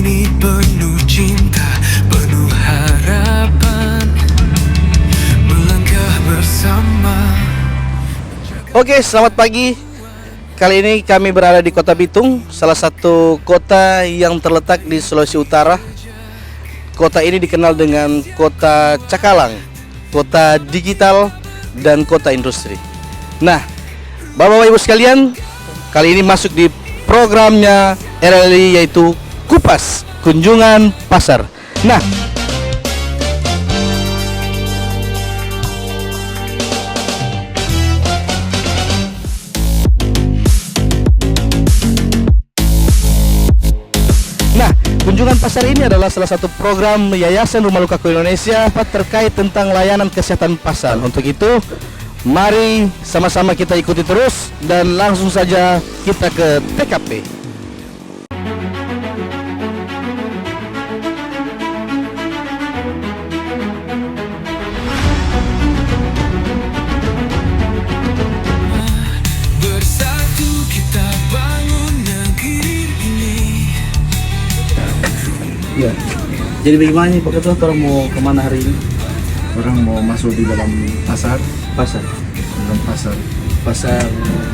ini penuh cinta, penuh harapan, melangkah bersama. Oke, selamat pagi. Kali ini kami berada di Kota Bitung, salah satu kota yang terletak di Sulawesi Utara. Kota ini dikenal dengan kota cakalang, kota digital, dan kota industri. Nah, Bapak-Ibu sekalian, kali ini masuk di programnya RLI, yaitu Kupas Kunjungan Pasar. Nah, kunjungan pasar ini adalah salah satu program Yayasan Rumah Lukaku Indonesia terkait tentang layanan kesehatan pasar. Untuk itu, mari sama-sama kita ikuti terus dan langsung saja kita ke TKP. Bersatu kita bangun negeri ini. Ya, jadi bagaimana nih Pak Ketua, orang mau kemana hari ini? Orang mau masuk di dalam pasar, dalam pasar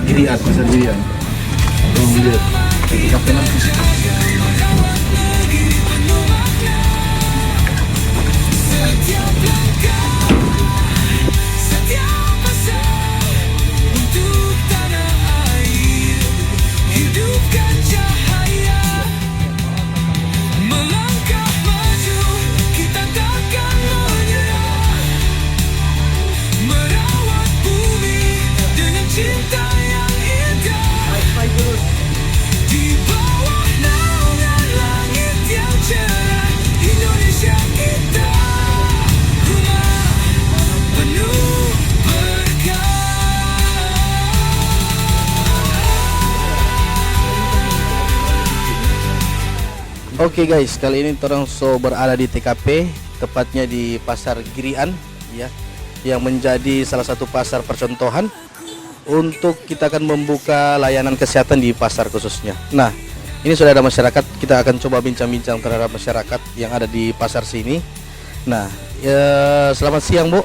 Girian, pasar Girian. TKP nanti. Setiap langkah, setiap pasar untuk tanah air, hidupkan cahaya, melangkah maju, kita takkan menyerah, merawat bumi dengan cinta yang indah, di bawah naungan langit yang cerah. Indonesia kita, rumah penuh berkah. Oke guys, kali ini orang berada di TKP, tepatnya di Pasar Girian, ya, yang menjadi salah satu pasar percontohan untuk kita akan membuka layanan kesehatan di pasar khususnya. Nah, ini sudah ada masyarakat, kita akan coba bincang-bincang terhadap masyarakat yang ada di pasar sini. Nah, selamat siang Bu.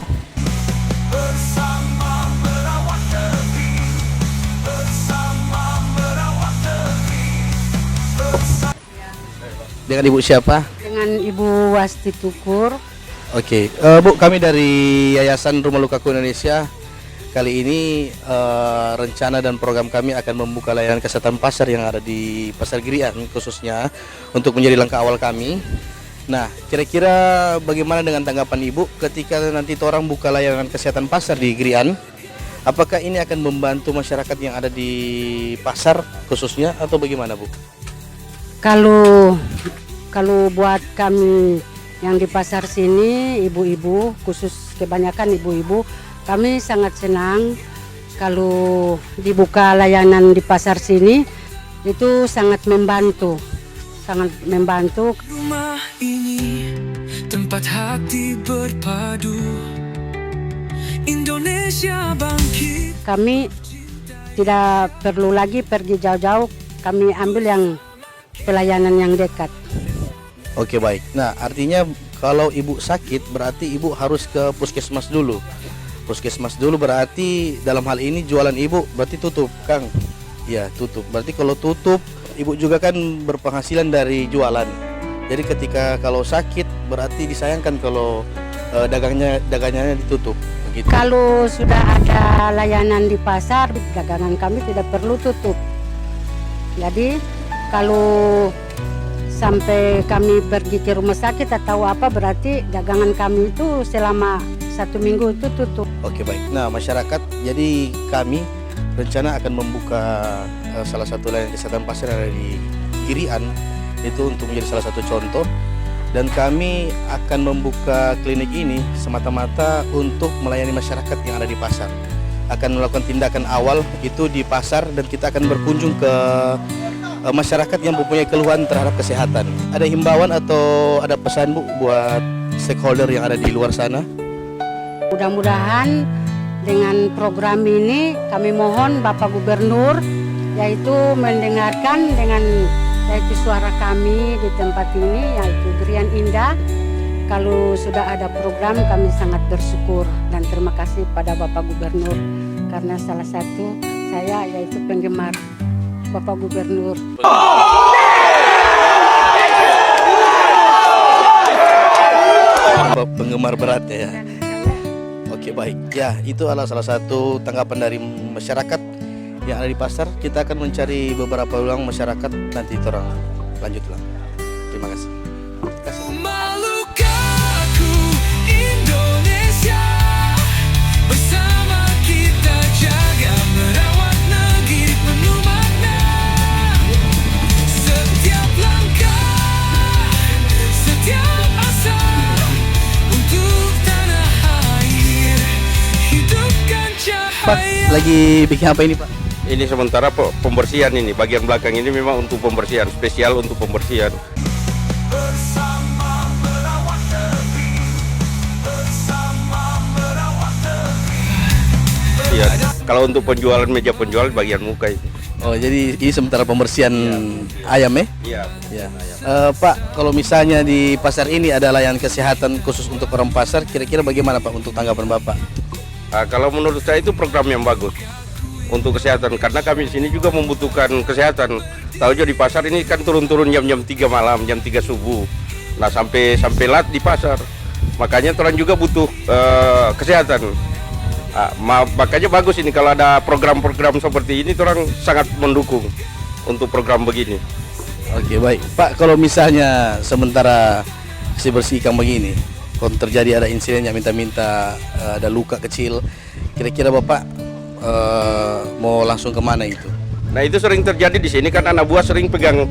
Dengan Ibu siapa? Dengan Ibu Wasti Tukur. Oke, Bu, kami dari Yayasan Rumah Lukaku Indonesia. Kali ini rencana dan program kami akan membuka layanan kesehatan pasar yang ada di Pasar Girian khususnya untuk menjadi langkah awal kami. Nah, kira-kira bagaimana dengan tanggapan Ibu ketika nanti orang buka layanan kesehatan pasar di Girian? Apakah ini akan membantu masyarakat yang ada di pasar khususnya atau bagaimana, Bu? Kalau buat kami yang di pasar sini, ibu-ibu, khusus kebanyakan ibu-ibu, kami sangat senang kalau dibuka layanan di pasar sini. Itu sangat membantu, Rumah ini tempat hati berpadu, Indonesia bangkit. Kami tidak perlu lagi pergi jauh-jauh, kami ambil yang pelayanan yang dekat. Oke, baik. Nah, artinya kalau Ibu sakit berarti Ibu harus ke puskesmas dulu. Puskesmas dulu berarti dalam hal ini jualan Ibu berarti tutup, Kang. Ya, tutup. Berarti kalau tutup, Ibu juga kan berpenghasilan dari jualan. Jadi ketika kalau sakit berarti disayangkan kalau dagangannya ditutup. Begitu. Kalau sudah ada layanan di pasar, dagangan kami tidak perlu tutup. Jadi kalau sampai kami pergi ke rumah sakit atau apa, berarti dagangan kami itu selama 1 minggu itu tutup. Oke, baik. Nah, masyarakat, jadi kami rencana akan membuka salah satu layanan kesehatan pasar yang ada di Girian, itu untuk menjadi salah satu contoh. Dan kami akan membuka klinik ini semata-mata untuk melayani masyarakat yang ada di pasar. Akan melakukan tindakan awal itu di pasar dan kita akan berkunjung ke masyarakat yang mempunyai keluhan terhadap kesehatan. Ada himbauan atau ada pesan Bu buat stakeholder yang ada di luar sana? Mudah-mudahan dengan program ini kami mohon Bapak Gubernur yaitu mendengarkan dengan yaitu suara kami di tempat ini, yaitu Girian Indah. Kalau sudah ada program kami sangat bersyukur dan terima kasih pada Bapak Gubernur, karena salah satu saya yaitu penggemar Bapak Gubernur. Penggemar beratnya ya. Oke, baik. Ya, itu adalah salah satu tanggapan dari masyarakat yang ada di pasar. Kita akan mencari beberapa ulang masyarakat, nanti orang lanjut lah. Terima kasih. Malukan aku Indonesia, bersama kita jaga merawat negeri penuh makna. Setiap langkah, setiap asa untuk tanah air, hidupkan Pak, cahaya. lagi bikin apa ini, Pak? Ini sementara pembersihan ini, bagian belakang ini memang untuk pembersihan, spesial untuk pembersihan. Bersama merawat negeri, bersama merawat negeri. Ya, kalau untuk penjualan meja penjual bagian muka itu. Oh, jadi ini sementara pembersihan ayam ya? Iya. Ya. Pak, kalau misalnya di pasar ini ada layanan kesehatan khusus untuk orang pasar, kira-kira bagaimana Pak untuk tanggapan Bapak? Kalau menurut saya itu program yang bagus untuk kesehatan, karena kami di sini juga membutuhkan kesehatan. Tahu aja di pasar ini kan turun-turun jam-jam 3 malam, jam 3 subuh. Nah, sampai lat di pasar. Makanya orang juga butuh kesehatan. Makanya bagus ini kalau ada program-program seperti ini, orang sangat mendukung untuk program begini. Oke, baik. Pak, kalau misalnya sementara bersih ikan begini, kalau terjadi ada insiden yang minta-minta ada luka kecil, kira-kira Bapak mau langsung kemana itu? Nah, itu sering terjadi di sini kan, anak buah sering pegang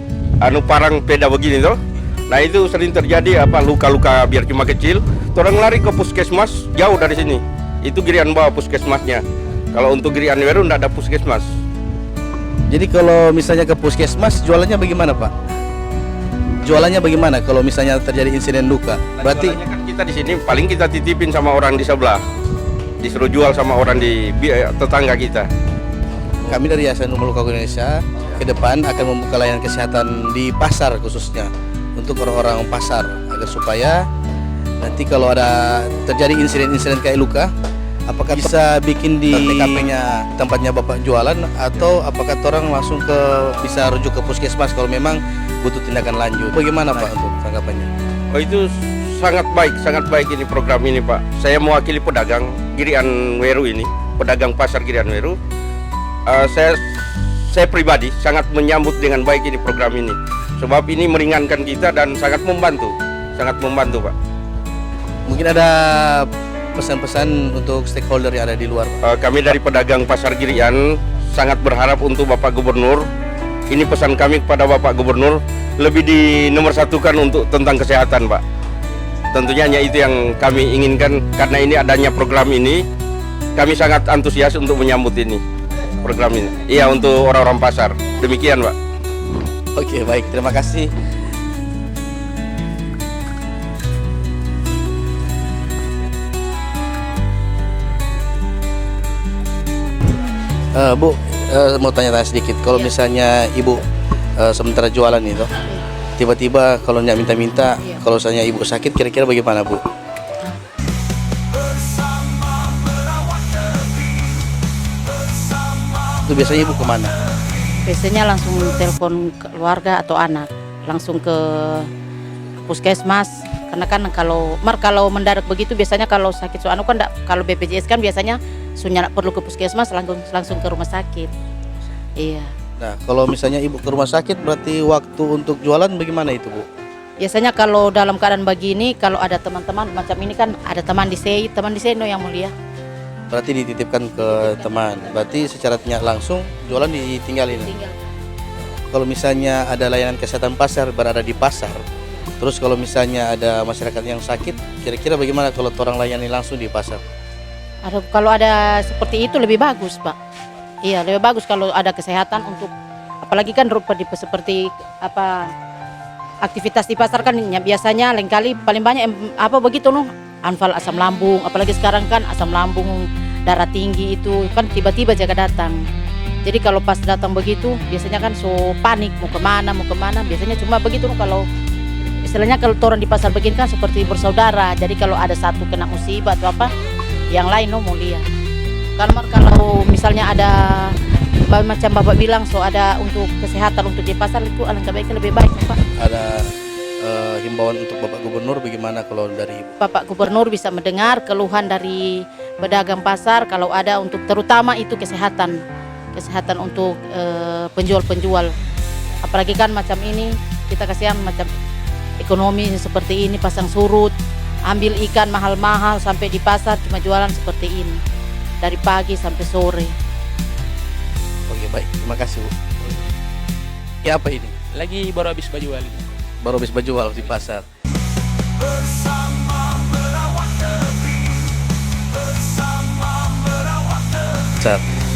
parang peda begini toh. Nah, itu sering terjadi luka-luka biar cuma kecil, orang lari ke puskesmas jauh dari sini. Itu Girian bawa puskesmasnya. Kalau untuk Girian Weru enggak ada puskesmas. Jadi kalau misalnya ke puskesmas, jualannya bagaimana Pak? Jualannya bagaimana kalau misalnya terjadi insiden luka? Berarti Jualannya kan kita di sini paling kita titipin sama orang di sebelah. Disuruh jual sama orang di tetangga kita. kami dari Yayasan Rumah Luka Indonesia ke depan akan membuka layanan kesehatan di pasar khususnya untuk orang-orang pasar agar supaya nanti kalau ada terjadi insiden-insiden kayak luka, apakah bisa bikin di TKP-nya tempatnya Bapak jualan atau apakah orang langsung bisa rujuk ke puskesmas kalau memang butuh tindakan lanjut? Bagaimana Pak untuk tanggapannya? Oh, itu sangat baik ini program ini Pak. Saya mewakili pedagang Girian Weru ini, pedagang pasar Girian Weru. Saya pribadi sangat menyambut dengan baik ini program ini, sebab ini meringankan kita dan sangat membantu Pak. Mungkin ada pesan-pesan untuk stakeholder yang ada di luar Pak? Kami dari pedagang pasar Girian sangat berharap untuk Bapak Gubernur. Ini pesan kami kepada Bapak Gubernur, lebih di-nomor-satukan untuk tentang kesehatan Pak. Tentunya hanya itu yang kami inginkan, karena ini adanya program ini, kami sangat antusias untuk menyambut ini program ini. Iya, untuk orang-orang pasar. Demikian Pak. Oke, baik, terima kasih. Bu, mau tanya-tanya sedikit. Kalau misalnya Ibu sementara jualan itu, tiba-tiba kalau nggak minta-minta, kalau misalnya Ibu sakit, kira-kira bagaimana Bu? Itu biasanya Ibu kemana? Biasanya langsung telepon keluarga atau anak, langsung ke puskesmas. Karena kan kalau mendadak begitu biasanya kalau sakit soalnya kan kalau BPJS kan biasanya sudah perlu ke puskesmas langsung ke rumah sakit. Iya. Nah, kalau misalnya Ibu ke rumah sakit berarti waktu untuk jualan bagaimana itu Bu? Biasanya kalau dalam keadaan begini, kalau ada teman-teman macam ini kan ada teman di sini yang mulia. Berarti dititipkan ke teman. Berarti secara tidak langsung jualan ditinggalin. Kalau misalnya ada layanan kesehatan pasar berada di pasar, terus kalau misalnya ada masyarakat yang sakit, kira-kira bagaimana kalau orang layani langsung di pasar? Kalau ada seperti itu lebih bagus Pak. Iya, lebih bagus kalau ada kesehatan untuk, apalagi kan seperti aktivitas di pasar kan biasanya lain kali paling banyak begitu anfal asam lambung, apalagi sekarang kan asam lambung, darah tinggi itu kan tiba-tiba jaga datang. Jadi kalau pas datang begitu biasanya kan so panik mau kemana, biasanya cuma begitu kalau istilahnya kalau orang di pasar begini kan seperti bersaudara. Jadi kalau ada satu kena musibah atau apa, yang lain mau lihat. Kalau misalnya ada macam Bapak bilang so ada untuk kesehatan untuk di pasar itu alangkah baiknya lebih baik Pak. Ada himbauan untuk Bapak Gubernur bagaimana kalau dari Ibu? Bapak Gubernur bisa mendengar keluhan dari pedagang pasar kalau ada untuk terutama itu kesehatan untuk penjual-penjual. Apalagi kan macam ini kita kasihan macam ekonomi seperti ini pasang surut, ambil ikan mahal-mahal sampai di pasar cuma jualan seperti ini dari pagi sampai sore. Oke baik, terima kasih Bu. Ya apa ini? Lagi baru habis baju wali. Baru habis jual di pasar.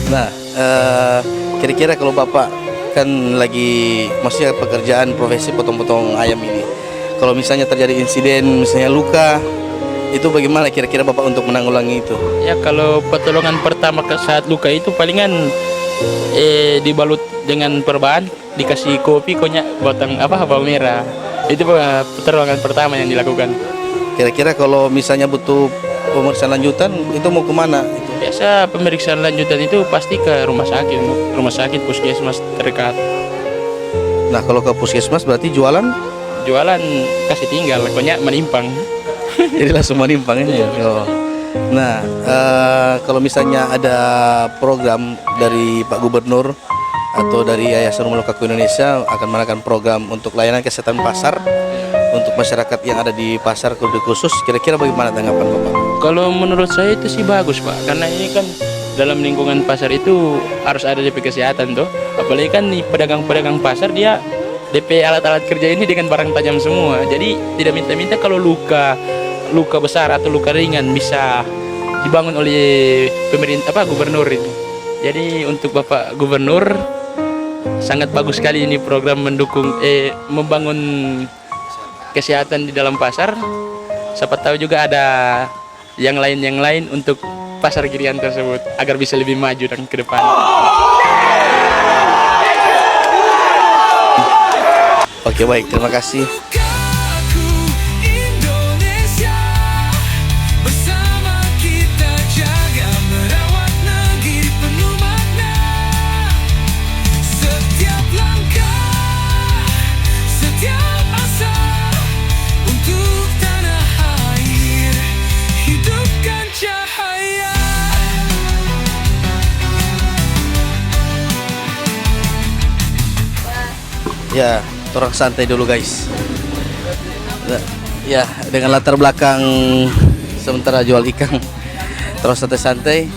Nah, kira-kira kalau Bapak kan lagi maksudnya pekerjaan profesi potong-potong ayam ini, kalau misalnya terjadi insiden, misalnya luka, itu bagaimana kira-kira Bapak untuk menanggulangi itu? Ya kalau pertolongan pertama saat luka itu palingan dibalut dengan perban, dikasih kopi, konyak, bawang merah. Itu pertolongan pertama yang dilakukan. Kira-kira kalau misalnya butuh pemeriksaan lanjutan, itu mau kemana? Biasa pemeriksaan lanjutan itu pasti ke rumah sakit puskesmas terdekat. Nah kalau ke puskesmas berarti jualan Kasih tinggal, konyak menimpang. jadi langsung menimpang ini. Oh. Nah kalau misalnya ada program dari Pak Gubernur atau dari Yayasan Rumah Lukaku Indonesia akan melakukan program untuk layanan kesehatan pasar untuk masyarakat yang ada di pasar khusus, kira-kira bagaimana tanggapan Bapak? Kalau menurut saya itu sih bagus Pak, karena ini kan dalam lingkungan pasar itu harus ada DP kesehatan tuh. Apalagi kan nih pedagang-pedagang pasar dia DP alat-alat kerja ini dengan barang tajam semua. Jadi tidak minta-minta kalau luka besar atau luka ringan bisa dibangun oleh pemerintah gubernur ini. Jadi untuk Bapak Gubernur sangat bagus sekali ini program mendukung membangun kesehatan di dalam pasar. Siapa tahu juga ada yang lain untuk pasar Girian tersebut agar bisa lebih maju dan ke depan. Oke baik, terima kasih. Aku Indonesia, bersama kita jaga merawat negeri penuh makna. Setiap langkah, setiap asa untuk tanah air, hidupkan cahaya. Ya, orang santai dulu guys. Ya, dengan latar belakang sementara jual ikan, terus santai-santai.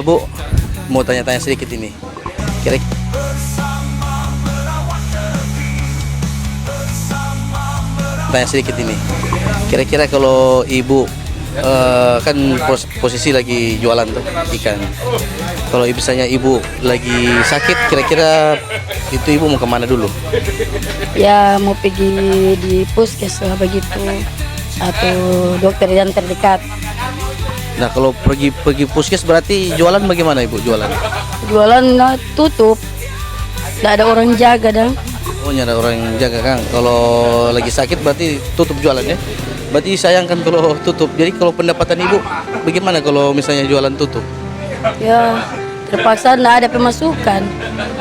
Bu, mau tanya-tanya sedikit ini. Kira-kira kalau Ibu kan posisi lagi jualan tuh ikan. Kalau misalnya Ibu lagi sakit, kira-kira itu Ibu mau kemana dulu? Ya mau pergi di puskes lah begitu atau dokter yang terdekat. Nah kalau pergi puskes berarti jualan bagaimana Ibu jualan? Jualan tutup, nggak ada orang jaga dong. Oh ada orang jaga Kang. Kalau lagi sakit berarti tutup jualan ya? Berarti sayang kan kalau tutup. Jadi kalau pendapatan Ibu bagaimana kalau misalnya jualan tutup? Ya terpaksa nggak ada pemasukan.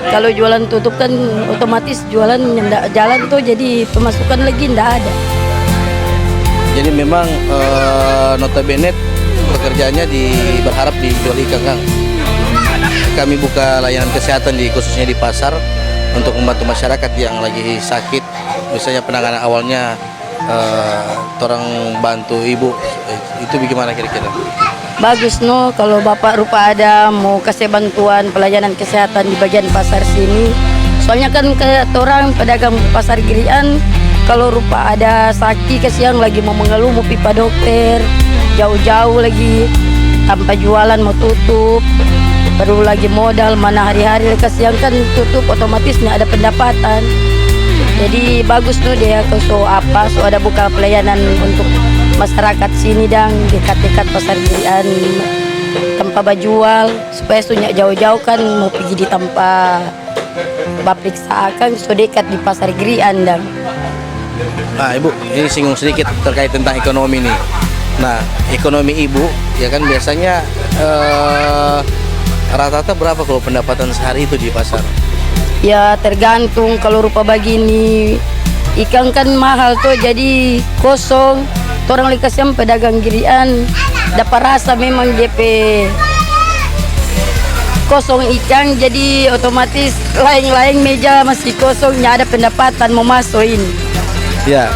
Kalau jualan tutup kan otomatis jualan nggak jalan tuh, jadi pemasukan lagi nggak ada. Jadi memang notabene pekerjaannya berharap dijual ikan Kang. Kami buka layanan kesehatan khususnya di pasar untuk membantu masyarakat yang lagi sakit. Misalnya penanganan awalnya orang bantu Ibu, itu bagaimana kira-kira? Bagus kalau Bapak rupa ada mau kasih bantuan pelayanan kesehatan di bagian pasar sini. Soalnya kan kayak orang pedagang pasar Girian, kalau rupa ada sakit kasihan lagi mau mengeluh mau pipa dokter, jauh-jauh lagi tanpa jualan mau tutup, baru lagi modal mana hari-hari kasihan kan tutup otomatis nggak ada pendapatan. Jadi bagus dia kalau ada buka pelayanan untuk masyarakat sini dan dekat-dekat pasar Girian tanpa bajual supaya sunyak jauh-jauh kan mau pergi di tempat baperiksa kan so dekat di pasar Girian dan. Nah Ibu, ini singgung sedikit terkait tentang ekonomi nih. Nah ekonomi Ibu ya kan biasanya rata-rata berapa kalau pendapatan sehari itu di pasar? Ya tergantung, kalau rupa begini ikan kan mahal tuh jadi kosong. Orang likasian pedagang Girian dapat rasa memang GP kosong ikan, jadi otomatis lain-lain meja masih kosong, nggak ada pendapatan mau masuk ini. Ya,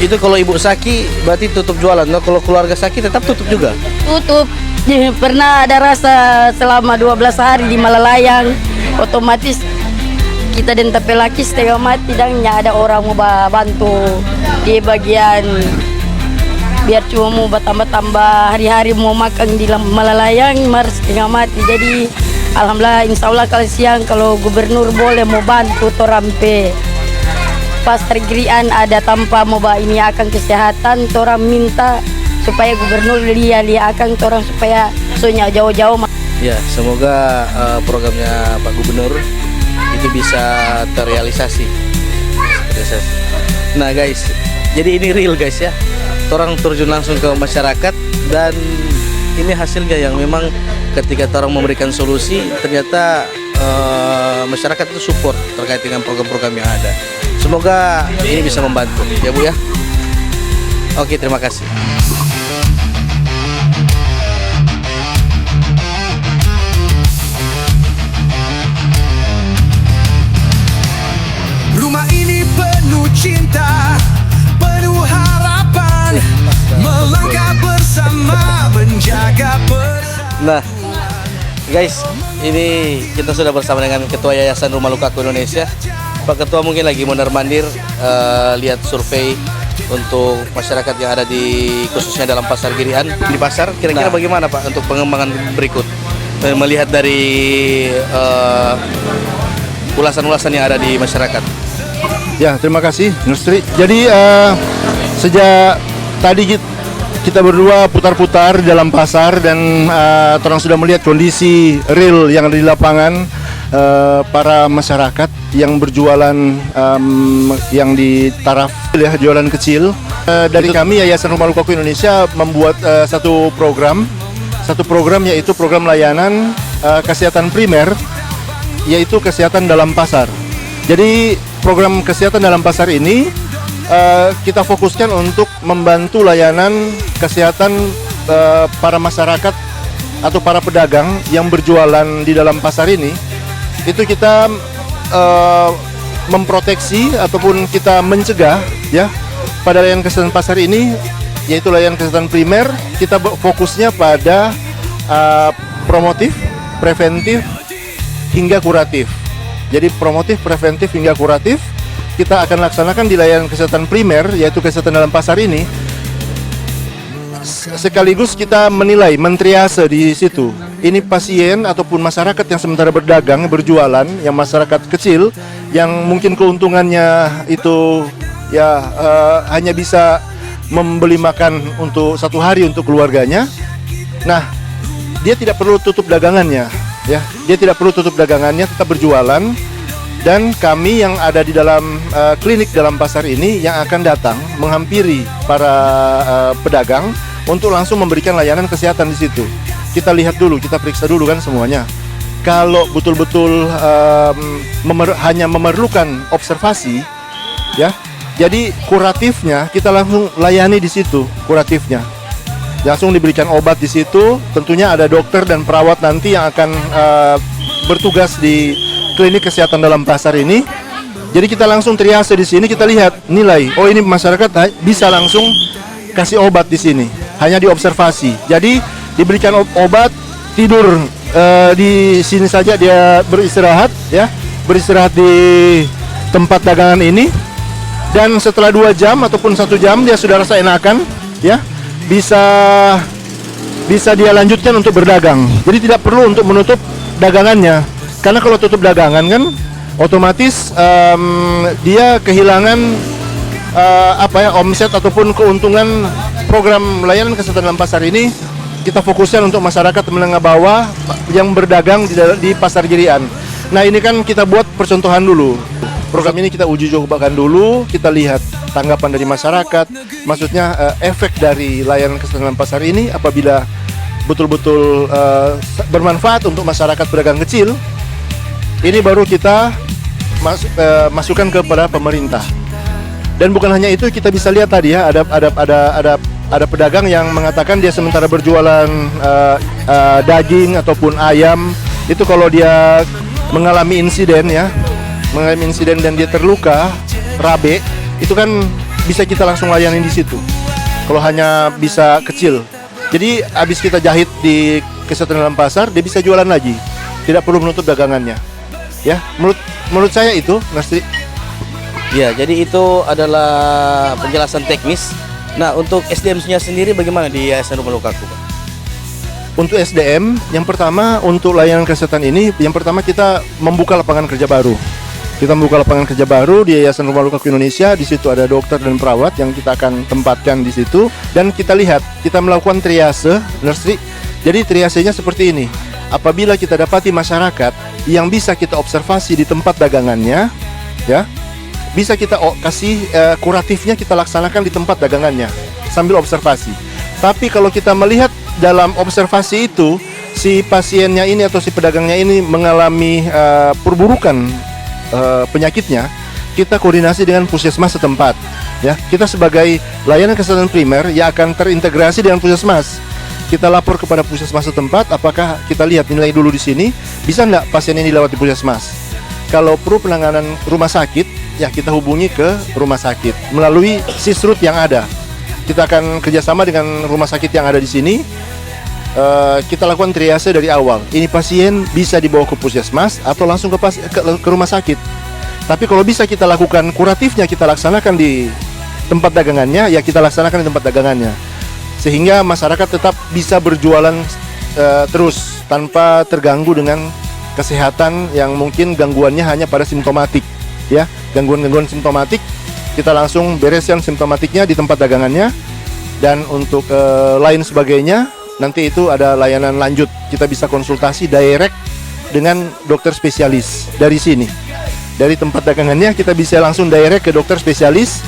itu kalau Ibu Saki berarti tutup jualan. Nah, kalau keluarga Saki tetap tutup juga? Tutup. Pernah ada rasa selama 12 hari di Malalayang, otomatis kita dan tapi laki setengah mati dan nggak ada orang mau bantu di bagian biar cuma mau bertambah-tambah hari-hari mau makan di Malalayang mar setengah mati. Jadi alhamdulillah insya Allah kalau siang kalau gubernur boleh mau bantu torampe pasar Girian ada tanpa mau ini akan kesehatan orang minta supaya gubernur lihat akan orang supaya soalnya jauh-jauh. Ya semoga programnya Pak Gubernur itu bisa terrealisasi. Nah guys, jadi ini real guys ya. Orang terjun langsung ke masyarakat dan ini hasilnya yang memang ketika orang memberikan solusi ternyata masyarakat itu support terkait dengan program-program yang ada. Semoga ini bisa membantu ya Bu ya. Oke, terima kasih. Rumah ini penuh cinta, penuh harapan, melangkah bersama, menjaga bersama. Nah, guys, ini kita sudah bersama dengan Ketua Yayasan Rumah Lukaku Indonesia. Pak Ketua mungkin lagi mondar-mandir lihat survei untuk masyarakat yang ada di khususnya dalam pasar Girian. Di pasar kira-kira bagaimana Pak untuk pengembangan berikut? Melihat dari ulasan-ulasan yang ada di masyarakat. Ya, terima kasih Nustri. Jadi sejak tadi kita berdua putar-putar dalam pasar dan orang sudah melihat kondisi real yang ada di lapangan, para masyarakat yang berjualan yang di taraf ya, jualan kecil. Dari kami Yayasan Rumah Lukaku Indonesia membuat satu program yaitu program layanan kesehatan primer, yaitu kesehatan dalam pasar. Jadi program kesehatan dalam pasar ini kita fokuskan untuk membantu layanan kesehatan para masyarakat atau para pedagang yang berjualan di dalam pasar ini. Itu kita memproteksi ataupun kita mencegah ya pada layanan kesehatan pasar ini, yaitu layanan kesehatan primer. Kita fokusnya pada promotif, preventif hingga kuratif. Jadi promotif, preventif hingga kuratif kita akan laksanakan di layanan kesehatan primer, yaitu kesehatan dalam pasar ini. Sekaligus kita menilai, mentriase di situ. Ini pasien ataupun masyarakat yang sementara berdagang, berjualan, yang masyarakat kecil, yang mungkin keuntungannya itu ya hanya bisa membeli makan untuk satu hari untuk keluarganya. Nah, dia tidak perlu tutup dagangannya, ya. Dia tidak perlu tutup dagangannya, tetap berjualan. Dan kami yang ada di dalam klinik dalam pasar ini yang akan datang menghampiri para pedagang untuk langsung memberikan layanan kesehatan di situ. Kita lihat dulu, kita periksa dulu kan semuanya. Kalau betul-betul hanya memerlukan observasi, ya, jadi kuratifnya kita langsung layani di situ. Kuratifnya langsung diberikan obat di situ. Tentunya ada dokter dan perawat nanti yang akan bertugas di klinik kesehatan dalam pasar ini. Jadi kita langsung triase di sini, kita lihat nilai. Oh, ini masyarakat bisa langsung kasih obat di sini. Hanya diobservasi. Jadi diberikan obat, tidur di sini saja dia beristirahat, ya, beristirahat di tempat dagangan ini. Dan setelah 2 jam ataupun 1 jam dia sudah rasa enakan, ya, bisa dia lanjutkan untuk berdagang. Jadi tidak perlu untuk menutup dagangannya. Karena kalau tutup dagangan kan otomatis dia kehilangan omset ataupun keuntungan program layanan kesehatan dalam pasar ini kita fokuskan untuk masyarakat menengah bawah yang berdagang di pasar Girian. Nah ini kan kita buat percontohan dulu. Program ini kita uji cobakan dulu, kita lihat tanggapan dari masyarakat. Maksudnya efek dari layanan kesehatan pasar ini apabila betul-betul bermanfaat untuk masyarakat pedagang kecil, ini baru kita masukkan kepada pemerintah. Dan bukan hanya itu, kita bisa lihat tadi ya, ada pedagang yang mengatakan dia sementara berjualan daging ataupun ayam, itu kalau dia mengalami insiden dan dia terluka, rabe, itu kan bisa kita langsung layani di situ. Kalau hanya bisa kecil, jadi habis kita jahit di kesehatan dalam pasar, dia bisa jualan lagi, tidak perlu menutup dagangannya. Ya, menurut saya itu, Nastri. Ya, jadi itu adalah penjelasan teknis. Nah, untuk SDM-nya sendiri bagaimana di Yayasan Rumah Lukaku, Pak? Untuk SDM, yang pertama untuk layanan kesehatan ini, yang pertama kita membuka lapangan kerja baru. Kita membuka lapangan kerja baru di Yayasan Rumah Lukaku Indonesia. Di situ ada dokter dan perawat yang kita akan tempatkan di situ. Dan kita lihat, kita melakukan triase, nursery. Jadi triasenya seperti ini. Apabila kita dapati masyarakat yang bisa kita observasi di tempat dagangannya, ya, bisa kita kasih kuratifnya kita laksanakan di tempat dagangannya sambil observasi. Tapi kalau kita melihat dalam observasi itu si pasiennya ini atau si pedagangnya ini mengalami perburukan penyakitnya, kita koordinasi dengan puskesmas setempat. Ya, kita sebagai layanan kesehatan primer yang akan terintegrasi dengan puskesmas. Kita lapor kepada puskesmas setempat, apakah kita lihat nilai dulu di sini, bisa nggak pasien ini dilawat di puskesmas. Kalau perlu penanganan rumah sakit, ya kita hubungi ke rumah sakit melalui sisrut yang ada. Kita akan kerjasama dengan rumah sakit yang ada di sini. Kita lakukan triase dari awal. Ini pasien bisa dibawa ke puskesmas atau langsung ke rumah sakit. Tapi kalau bisa kita lakukan kuratifnya, kita laksanakan di tempat dagangannya, ya kita laksanakan di tempat dagangannya. Sehingga masyarakat tetap bisa berjualan terus tanpa terganggu dengan kesehatan yang mungkin gangguannya hanya pada simptomatik. Ya, gangguan-gangguan simptomatik kita langsung bereskan simptomatiknya di tempat dagangannya. Dan untuk lain sebagainya, nanti itu ada layanan lanjut. Kita bisa konsultasi direct dengan dokter spesialis dari sini. Dari tempat dagangannya kita bisa langsung direct ke dokter spesialis.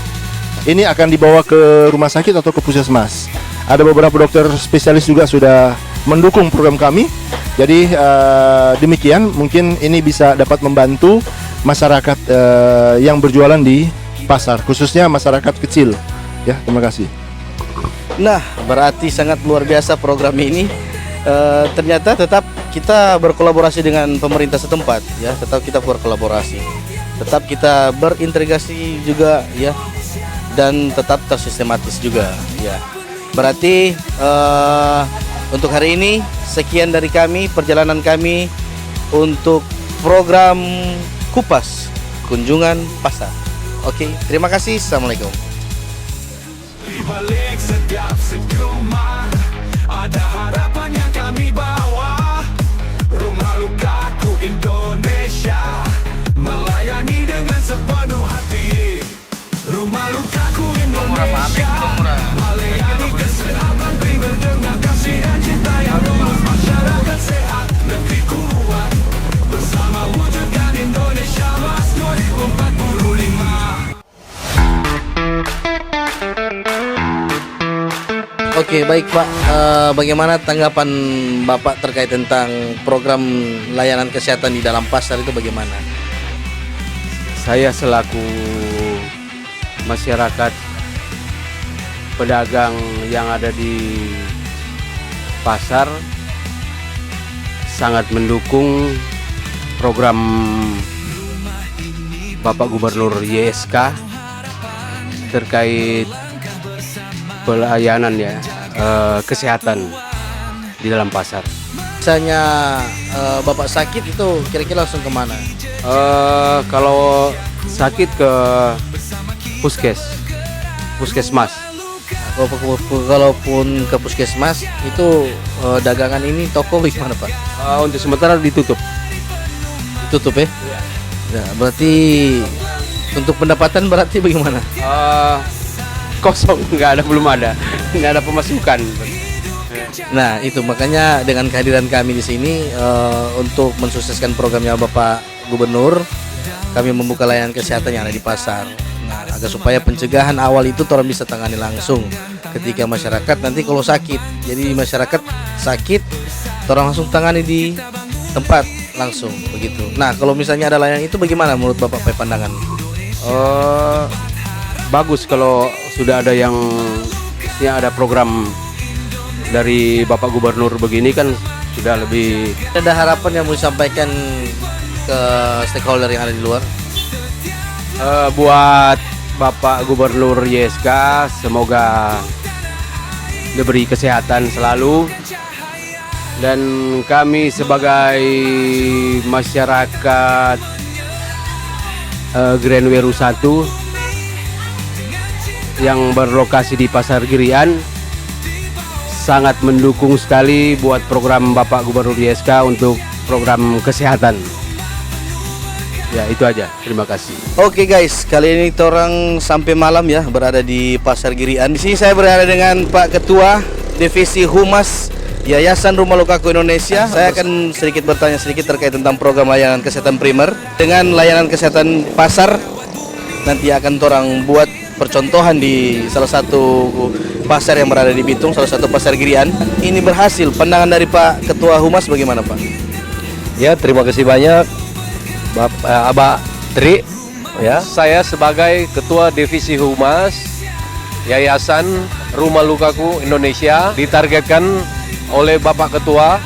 Ini akan dibawa ke rumah sakit atau ke puskesmas. Ada beberapa dokter spesialis juga sudah mendukung program kami. Jadi demikian, mungkin ini bisa dapat membantu masyarakat yang berjualan di pasar, khususnya masyarakat kecil. Ya, terima kasih. Nah, berarti sangat luar biasa program ini. Ternyata tetap kita berkolaborasi dengan pemerintah setempat, ya. Tetap kita berkolaborasi, tetap kita berintegrasi juga, ya, dan tetap tersistematis juga, ya. Berarti untuk hari ini sekian dari kami, perjalanan kami untuk program Kupas Kunjungan Pasar. Oke, terima kasih. Assalamualaikum. Di balik setiap senyuman ada harapan yang kami bawa. Rumah Lukaku Indonesia melayani dengan sepenuh hati. Rumah Lukaku Indonesia melayani kesehatan primer dengan kasih dan cinta yang tulus. Masyarakat sehat, negeri kuat, bersama wujudkan Indonesia Mas 2045. Oke, baik Pak. Bagaimana tanggapan Bapak terkait tentang program layanan kesehatan di dalam pasar itu bagaimana? Saya selaku masyarakat pedagang yang ada di pasar sangat mendukung program Bapak Gubernur YSK terkait pelayanan ya kesehatan di dalam pasar. Misalnya Bapak sakit itu kira-kira langsung kemana? Kalau sakit ke puskesmas. Kalaupun ke puskesmas itu dagangan ini toko bagaimana Pak? Untuk sementara ditutup. Ditutup ya? Ya, berarti untuk pendapatan berarti bagaimana? Kosong, belum ada pemasukan. Nah, itu makanya dengan kehadiran kami di sini untuk mensukseskan programnya Bapak Gubernur, kami membuka layanan kesehatan yang ada di pasar. Nah, agar supaya pencegahan awal itu orang bisa tangani langsung ketika masyarakat nanti kalau sakit. Jadi masyarakat sakit, orang langsung tangani di tempat langsung begitu. Nah, kalau misalnya ada layanan itu bagaimana menurut Bapak pandangan? Bagus kalau sudah ada yang ada program dari Bapak Gubernur begini kan sudah lebih. Ada harapan yang mau disampaikan ke stakeholder yang ada di luar? Buat Bapak Gubernur YSK, semoga diberi kesehatan selalu, dan kami sebagai masyarakat Grand Weru 1 yang berlokasi di Pasar Girian sangat mendukung sekali buat program Bapak Gubernur YSK untuk program kesehatan. Ya, itu aja. Terima kasih. Oke guys, kali ini kita orang sampai malam ya berada di Pasar Girian. Di sini saya berada dengan Pak Ketua Divisi Humas Yayasan Rumah Lukaku Indonesia. Saya akan sedikit bertanya sedikit terkait tentang program layanan kesehatan primer dengan layanan kesehatan pasar. Nanti akan orang buat percontohan di salah satu pasar yang berada di Bitung, salah satu Pasar Girian. Ini berhasil. Pandangan dari Pak Ketua Humas bagaimana, Pak? Ya, terima kasih banyak Abah Tri. Ya, saya sebagai Ketua Divisi Humas Yayasan Rumah Lukaku Indonesia ditargetkan oleh Bapak Ketua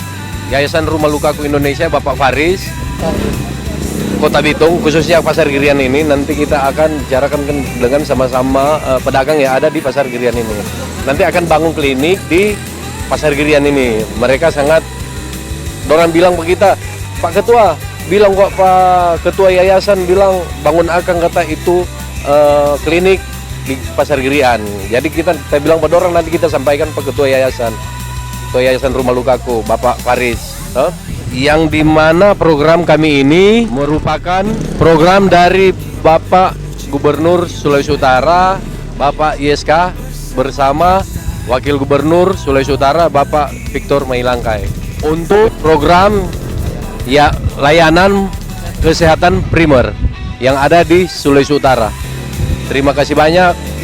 Yayasan Rumah Lukaku Indonesia, Bapak Faris, Kota Bitung, khususnya Pasar Girian ini. Nanti kita akan bicarakan dengan sama-sama pedagang yang ada di Pasar Girian ini. Nanti akan bangun klinik di Pasar Girian ini. Mereka sangat, orang bilang ke kita, Pak Ketua, bilang kok Pak Ketua Yayasan bilang bangun akan kata itu klinik di Pasar Girian. Jadi kita bilang pada orang, nanti kita sampaikan Pak Ketua Yayasan, Ketua Yayasan Rumah Lukaku, Bapak Faris. Yang dimana program kami ini merupakan program dari Bapak Gubernur Sulawesi Utara, Bapak YSK, bersama Wakil Gubernur Sulawesi Utara, Bapak Victor Mailangkai, untuk program ya layanan kesehatan primer yang ada di Sulawesi Utara. Terima kasih banyak.